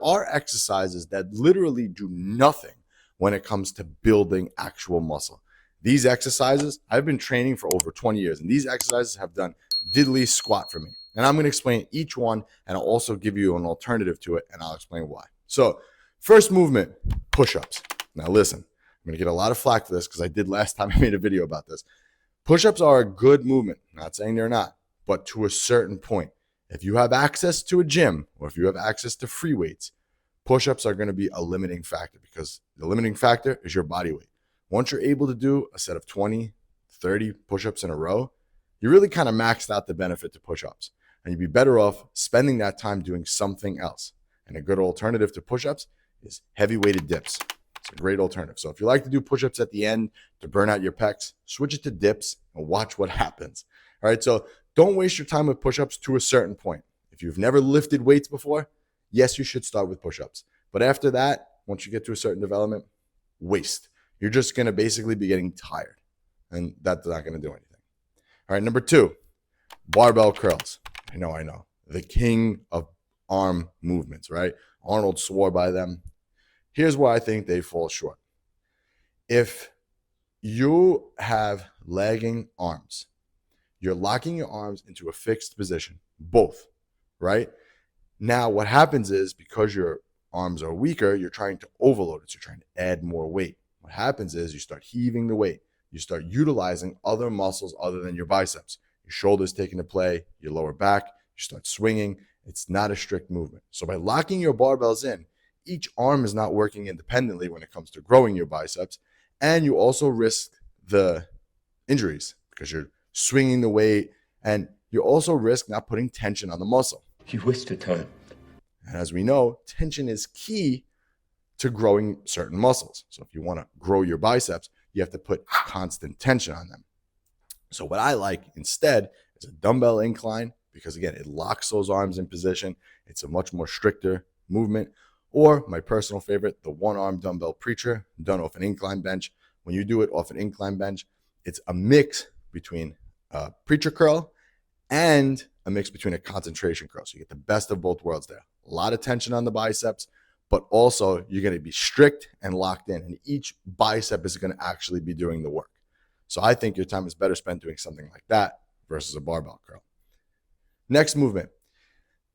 are exercises that literally do nothing when it comes to building actual muscle. These exercises, I've been training for over 20 years, and these exercises have done diddly squat for me. And I'm going to explain each one, and I'll also give you an alternative to it, and I'll explain why. So first movement, push-ups. Now listen, I'm going to get a lot of flack for this because I did last time I made a video about this. Push-ups are a good movement. Not saying they're not, but to a certain point. If you have access to a gym or if you have access to free weights, push-ups are going to be a limiting factor because the limiting factor is your body weight. Once you're able to do a set of 20, 30 push-ups in a row, you really kind of maxed out the benefit to push-ups. And you'd be better off spending that time doing something else. And a good alternative to push-ups is heavy-weighted dips. It's a great alternative. So if you like to do push-ups at the end to burn out your pecs, switch it to dips and watch what happens. All right, so don't waste your time with push-ups to a certain point. If you've never lifted weights before, yes, you should start with push-ups. But after that, once you get to a certain development, waste. You're just going to basically be getting tired. And that's not going to do anything. All right, number 2, barbell curls. I know. The king of arm movements, right? Arnold swore by them. Here's where I think they fall short. If you have lagging arms, you're locking your arms into a fixed position, both, right? Now, what happens is because your arms are weaker, you're trying to overload it. So you're trying to add more weight. What happens is you start heaving the weight. You start utilizing other muscles other than your biceps. Your shoulders take into play, your lower back, you start swinging. It's not a strict movement. So by locking your barbells in, each arm is not working independently when it comes to growing your biceps. And you also risk the injuries because you're swinging the weight, and you also risk not putting tension on the muscle. You wasted time. And as we know, tension is key to growing certain muscles. So if you want to grow your biceps, you have to put constant tension on them. So what I like instead is a dumbbell incline because, again, it locks those arms in position. It's a much more stricter movement. Or my personal favorite, the one-arm dumbbell preacher done off an incline bench. When you do it off an incline bench, it's a mix between a preacher curl and a mix between a concentration curl. So you get the best of both worlds there. A lot of tension on the biceps, but also you're going to be strict and locked in, and each bicep is going to actually be doing the work. So I think your time is better spent doing something like that versus a barbell curl. Next movement.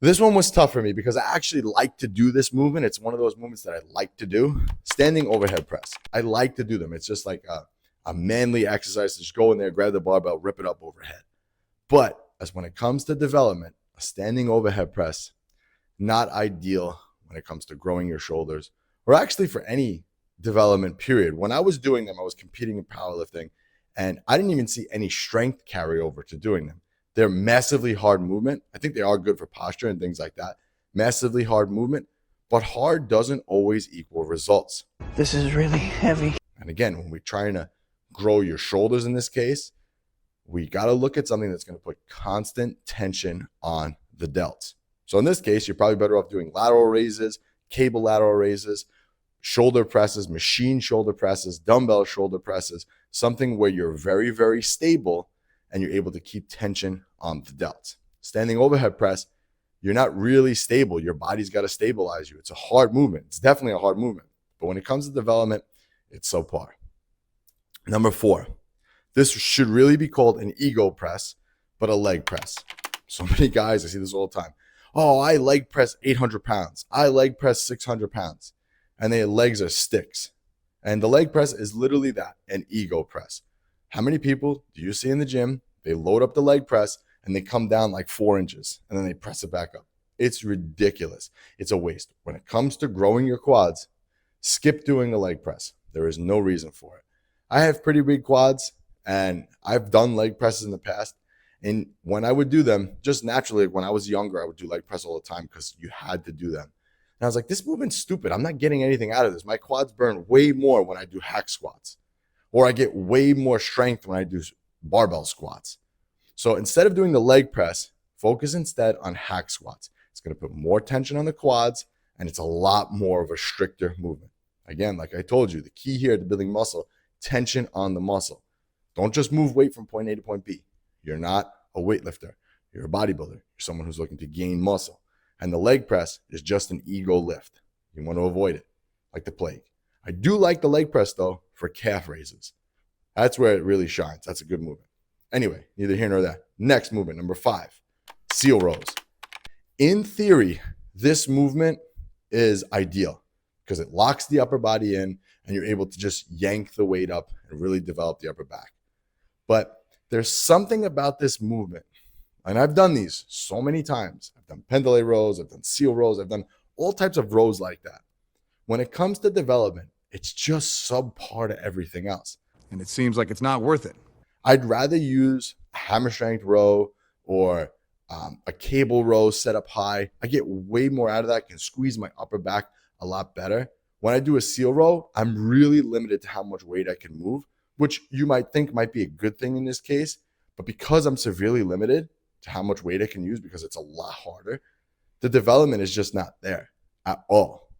This one was tough for me because I actually like to do this movement. It's one of those movements that I like to do. Standing overhead press. I like to do them. It's just like a manly exercise to just go in there, grab the barbell, rip it up overhead. But as when it comes to development, a standing overhead press, not ideal when it comes to growing your shoulders or actually for any development period. When I was doing them, I was competing in powerlifting and I didn't even see any strength carry over to doing them. They're massively hard movement. I think they are good for posture and things like that. Massively hard movement, but hard doesn't always equal results. This is really heavy. And again, when we're trying to grow your shoulders in this case, we got to look at something that's going to put constant tension on the delts. So in this case, you're probably better off doing lateral raises, cable lateral raises, shoulder presses, machine shoulder presses, dumbbell shoulder presses, something where you're very, very stable and you're able to keep tension on the delts. Standing overhead press, you're not really stable. Your body's got to stabilize you. It's a hard movement. It's definitely a hard movement. But when it comes to development, it's subpar. Number 4, this should really be called an ego press, but a leg press. So many guys, I see this all the time. Oh, I leg press 800 pounds. I leg press 600 pounds. And their legs are sticks. And the leg press is literally that, an ego press. How many people do you see in the gym? They load up the leg press and they come down like 4 inches and then they press it back up. It's ridiculous. It's a waste. When it comes to growing your quads, skip doing a leg press. There is no reason for it. I have pretty big quads and I've done leg presses in the past. And when I would do them, just naturally, when I was younger, I would do leg press all the time because you had to do them. And I was like, this movement's stupid. I'm not getting anything out of this. My quads burn way more when I do hack squats. Or I get way more strength when I do barbell squats. So instead of doing the leg press, focus instead on hack squats. It's going to put more tension on the quads, and it's a lot more of a stricter movement. Again, like I told you, the key here to building muscle, tension on the muscle. Don't just move weight from point A to point B. You're not a weightlifter. You're a bodybuilder. You're someone who's looking to gain muscle. And the leg press is just an ego lift. You want to avoid it like the plague. I do like the leg press though for calf raises. That's where it really shines. That's a good movement. Anyway, neither here nor there. Next movement, number 5, seal rows. In theory, this movement is ideal because it locks the upper body in and you're able to just yank the weight up and really develop the upper back. But there's something about this movement, and I've done these so many times. I've done pendulum rows, I've done seal rows, I've done all types of rows like that. When it comes to development, it's just subpar to everything else. And it seems like it's not worth it. I'd rather use a hammer strength row or a cable row set up high. I get way more out of that. I can squeeze my upper back a lot better. When I do a seal row, I'm really limited to how much weight I can move, which you might think might be a good thing in this case. But because I'm severely limited to how much weight I can use because it's a lot harder, the development is just not there at all.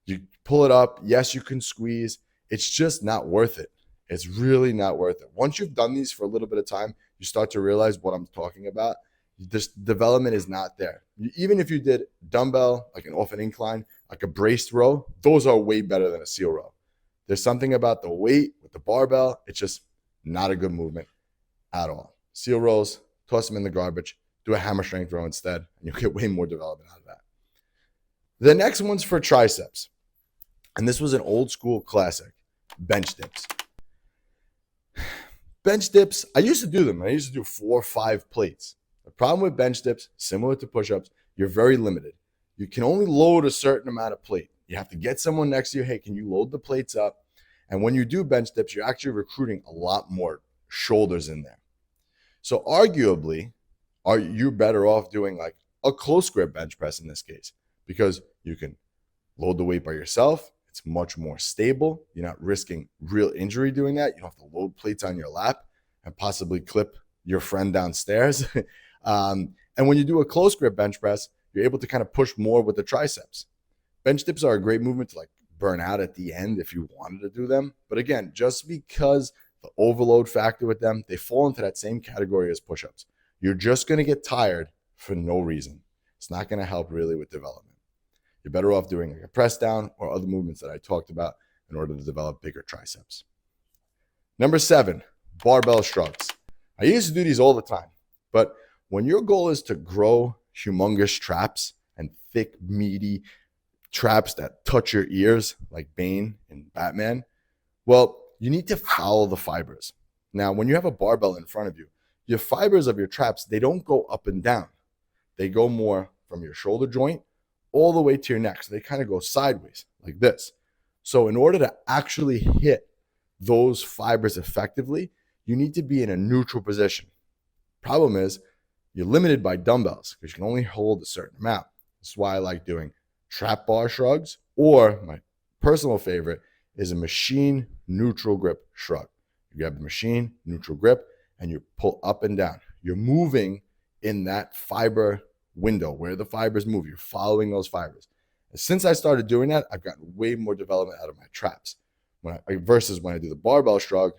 You pull it up. Yes, you can squeeze. It's just not worth it. It's really not worth it. Once you've done these for a little bit of time, you start to realize what I'm talking about. This development is not there. Even if you did dumbbell, like an off an incline, like a braced row, those are way better than a seal row. There's something about the weight with the barbell. It's just not a good movement at all. Seal rows, toss them in the garbage, do a hammer strength row instead, and you'll get way more development out of that. The next one's for triceps. And this was an old school classic, bench dips. Bench dips, I used to do them. I used to do 4 or 5 plates. The problem with bench dips, similar to push-ups, you're very limited. You can only load a certain amount of plate. You have to get someone next to you. Hey, can you load the plates up? And when you do bench dips, you're actually recruiting a lot more shoulders in there. So arguably, are you better off doing like a close grip bench press in this case? Because you can load the weight by yourself. It's much more stable. You're not risking real injury doing that. You don't have to load plates on your lap and possibly clip your friend downstairs. And when you do a close grip bench press, you're able to kind of push more with the triceps. Bench dips are a great movement to like burn out at the end if you wanted to do them. But again, just because the overload factor with them, they fall into that same category as push-ups. You're just going to get tired for no reason. It's not going to help really with development. You're better off doing like a press down or other movements that I talked about in order to develop bigger triceps. Number 7, barbell shrugs. I used to do these all the time, but when your goal is to grow humongous traps and thick, meaty traps that touch your ears like Bane in Batman, well, you need to follow the fibers. Now, when you have a barbell in front of you, your fibers of your traps, they don't go up and down. They go more from your shoulder joint all the way to your neck. So they kind of go sideways like this. So in order to actually hit those fibers effectively, you need to be in a neutral position. Problem is, you're limited by dumbbells because you can only hold a certain amount. That's why I like doing trap bar shrugs, or my personal favorite is a machine neutral grip shrug. You grab the machine neutral grip and you pull up and down. You're moving in that fiber window where the fibers move. You're following those fibers. And since I started doing that, I've gotten way more development out of my traps. Versus when I do the barbell shrug,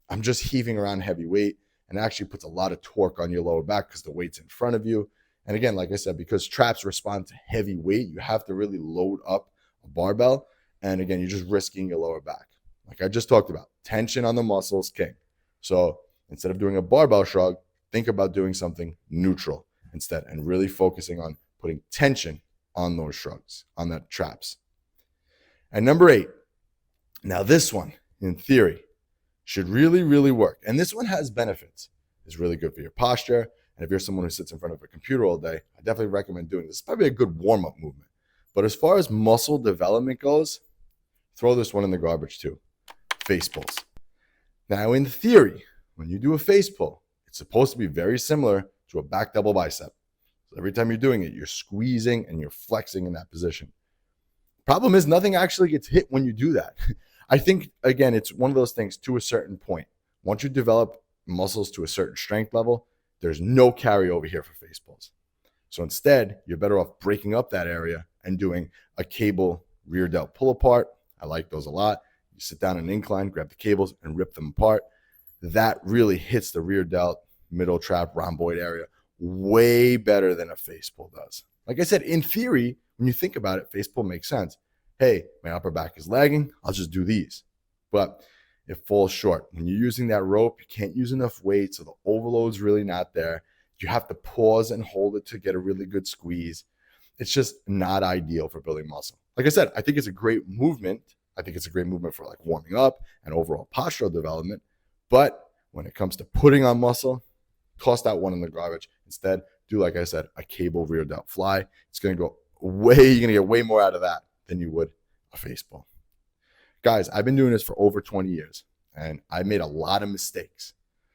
I'm just heaving around heavy weight, and it actually puts a lot of torque on your lower back because the weight's in front of you. And again, like I said, because traps respond to heavy weight, you have to really load up a barbell. And again, you're just risking your lower back. Like I just talked about, tension on the muscles, king. So instead of doing a barbell shrug, think about doing something neutral instead and really focusing on putting tension on those shrugs, on that traps. And number 8, now this one, in theory, should really, really work. And this one has benefits. It's really good for your posture. And if you're someone who sits in front of a computer all day, I definitely recommend doing this. It's probably a good warm-up movement. But as far as muscle development goes, throw this one in the garbage too. Face pulls. Now, in theory, when you do a face pull, it's supposed to be very similar to a back double bicep. So every time you're doing it, you're squeezing and you're flexing in that position. Problem is, nothing actually gets hit when you do that. I think, again, it's one of those things to a certain point. Once you develop muscles to a certain strength level, there's no carryover here for face pulls. So instead, you're better off breaking up that area and doing a cable rear delt pull apart. I like those a lot. You sit down in an incline, grab the cables, and rip them apart. That really hits the rear delt, middle trap, rhomboid area way better than a face pull does. Like I said, in theory, when you think about it, face pull makes sense. Hey, my upper back is lagging. I'll just do these. But it falls short. When you're using that rope, you can't use enough weight, so the overload's really not there. You have to pause and hold it to get a really good squeeze. It's just not ideal for building muscle. Like I said, I think it's a great movement. I think it's a great movement for like warming up and overall postural development. But when it comes to putting on muscle, toss that one in the garbage. Instead, do, like I said, a cable rear delt fly. It's going to go you're going to get way more out of that than you would a face pull. Guys, I've been doing this for over 20 years and I made a lot of mistakes.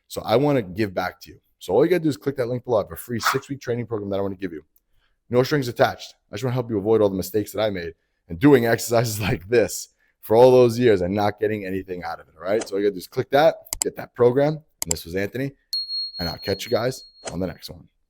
So I want to give back to you. So all you got to do is click that link below. I have a free 6-week training program that I want to give you. No strings attached. I just want to help you avoid all the mistakes that I made and doing exercises like this for all those years and not getting anything out of it. All right. So all you got to do is click that, get that program. And this was Anthony. And I'll catch you guys on the next one.